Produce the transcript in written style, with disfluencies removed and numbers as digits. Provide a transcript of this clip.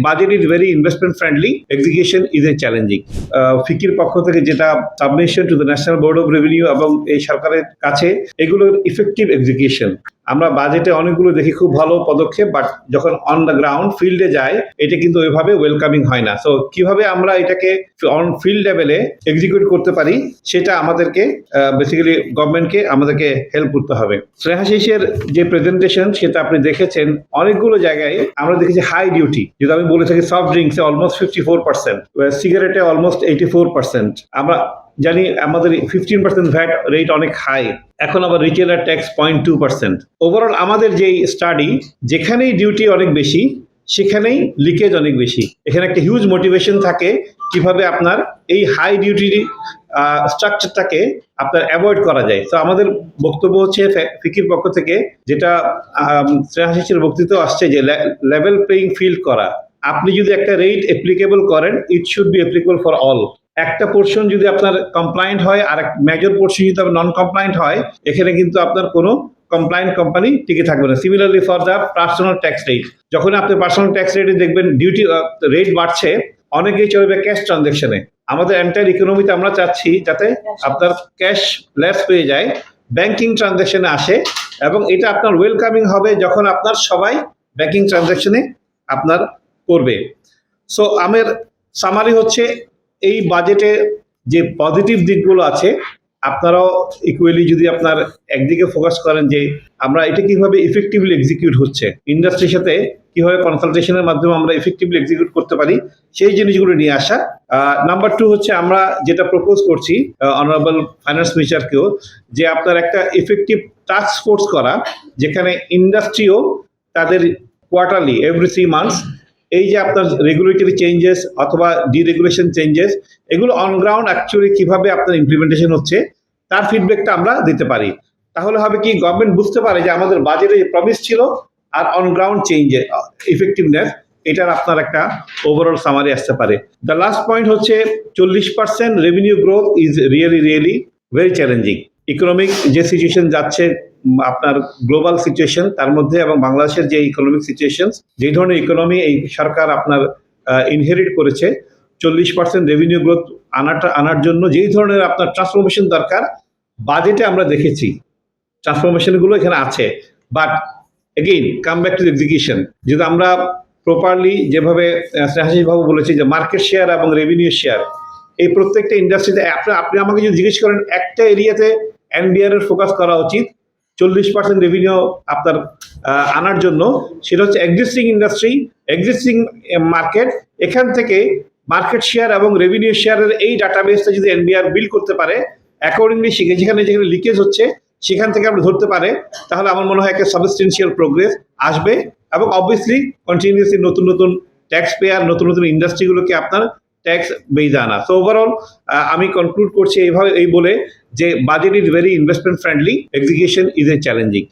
Budget is very investment friendly, execution is a challenging. ফিকির পক্ষ থেকে যেটা submission to the national board of revenue এবং এই সরকারের কাছে এগুলোর ইফেক্টিভ এক্সিকিউশন, আমরা বাজেটে অনেকগুলো দেখি খুব ভালো পদক্ষেপ, বাট যখন অন দ্য গ্রাউন্ড ফিল্ডে যায় এটা কিন্তু ওইভাবে ওয়েলকামিং হয় না। সো কিভাবে আমরা এটাকে অন ফিল্ড লেভেলে এক্সিকিউট করতে পারি সেটা আমাদেরকে বেসিক্যালি গভর্নমেন্টকে আমাদেরকে হেল্প করতে হবে। স্নেহাশিসের যে প্রেজেন্টেশন সেটা আপনি দেখেছেন, অনেকগুলো জায়গায় আমরা দেখেছি হাই ডিউটি, যদি আমি বলে থাকি সফট ড্রিঙ্কসে অলমোস্ট 54%, সিগারেটে অলমোস্ট 84%। আমরা জানি আমাদের 15% ভ্যাট রেট অনেক হাই, এখন আবার রিটেলার ট্যাক্স 0.2%। ওভারঅল আমাদের যেই স্টাডি, যেখানেই ডিউটি অনেক বেশি সেখানেই লিকেজ অনেক বেশি। এখানে একটা হিউজ মোটিভেশন থাকে কিভাবে আপনার এই হাই ডিউটি স্ট্রাকচারটাকে আপনার অ্যাভয়েড করা যায়। তো আমাদের বক্তব্য হচ্ছে ফিকির পক্ষ থেকে, যেটা স্নেহাশিসের বক্তৃতা আসছে, যে লেভেল প্লেইং ফিল্ড করা। আপনি যদি একটা রেট অ্যাপ্লিকেবল করেন, it should be applicable for all. একটা পোর্শন যদি আপনার কমপ্লায়েন্ট হয় আর মেজর পোর্শন যদি নন কমপ্লায়েন্ট হয়, এখানে কিন্তু আপনার কোনো কমপ্লায়েন্ট কোম্পানি টিকে থাকবে না। Similarly for the personal tax rate, যখন আপনি পার্সোনাল ট্যাক্স রেটে দেখবেন ডিউটি রেট বাড়ছে, অনেকেই চলবে ক্যাশ ট্রানজ্যাকশনে। আমাদের এন্টায়ার ইকোনমিতে আমরা চাচ্ছি যাতে আপনার ক্যাশ লেস হয়ে যায়, ব্যাংকিং ট্রানজ্যাকশনে আসে, এবং এটা আপনার ওয়েলকামিং হবে যখন আপনার সবাই ব্যাংকিং ট্রানজ্যাকশনে আপনার করবে। সো আমার সামারি হচ্ছে, এই বাজেটে যে পজিটিভ দিকগুলো আছে আপনারাও ইকুয়ালি যদি আপনার একদিকে ফোকাস করেন যে আমরা এটা কিভাবে ইফেক্টিভলি এক্সিকিউট হচ্ছে, ইন্ডাস্ট্রির সাথে কিভাবে কনসালটেশনের মাধ্যমে আমরা ইফেক্টিভলি এক্সিকিউট করতে পারি, সেই জিনিসগুলো নিয়ে আসা। নাম্বার 2 হচ্ছে আমরা যেটা প্রপোজ করছি অনারেবল ফাইন্যান্স মিনিস্টারকেও, যে আপনার একটা ইফেক্টিভ টাস্ক ফোর্স করা, যেখানে ইন্ডাস্ট্রিও তাদের কোয়ার্টারলি এভরি 3 মান্থস এই যে আপনার রেগুলেটরি চেঞ্জেস অথবা ডিরেগুলেশন চেঞ্জেস, এগুলো অন গ্রাউন্ড অ্যাকচুয়ালি কিভাবে আপনার ইমপ্লিমেন্টেশন হচ্ছে তার ফিডব্যাকটা আমরা দিতে পারি। তাহলে হবে কি, গভর্নমেন্ট বুঝতে পারে যে আমাদের বাজেটে প্রমিস ছিল আর অন গ্রাউন্ড চেঞ্জে ইফেক্টিভনেস, এটার আপনার একটা ওভারঅল সামারি আসতে পারে। দ্য লাস্ট পয়েন্ট হচ্ছে 40% revenue growth is really very challenging. Economic যে সিচুয়েশন যাচ্ছে, আপনার গ্লোবাল সিচুয়েশন তার মধ্যে এবং বাংলাদেশের যে ইকোনমিক সিচুয়েশন, যে ধরনের ইকোনমি এই সরকার আপনার ইনহেরিট করেছে, 40% রেভিনিউ গ্রোথ আনার জন্য যেই ধরনের আপনার ট্রান্সফরমেশন দরকার, বাজেটে আমরা দেখেছি ট্রান্সফরমেশনগুলো এখানে আছে। But again come back to execution, যদি আমরা প্রপারলি যেভাবে স্নেহাশিস বাবু বলেছি যে মার্কেট শেয়ার এবং রেভিনিউ শেয়ার, এই প্রত্যেকটা ইন্ডাস্ট্রিতে আপনি আমাকে যদি জিজ্ঞেস করেন একটা এরিয়াতে এনবিআর এর ফোকাস করা উচিত 40% রেভিনিউ আপনার আনার জন্য, সেটা হচ্ছে এক্সিস্টিং ইন্ডাস্ট্রি, এক্সিস্টিং মার্কেট। এখান থেকে মার্কেট শেয়ার এবং রেভিনিউ শেয়ারের এই ডাটাবেসটা যদি এনবিআর বিল্ড করতে পারে অ্যাকর্ডিংলি, যেখানে যেখানে লিকেজ হচ্ছে সেখান থেকে আমরা ধরতে পারে, তাহলে আমার মনে হয় একটা সাবস্টেন্সিয়াল প্রোগ্রেস আসবে। এবং অবভিয়াসলি কন্টিনিউসলি নতুন নতুন ট্যাক্স পেয়ার, নতুন নতুন ইন্ডাস্ট্রিগুলোকে আপনার ট্যাক্স বেজে আনা। সো ওভারঅল আমি কনক্লুড করছি এই বলে যে budget is very investment friendly, execution is a challenging.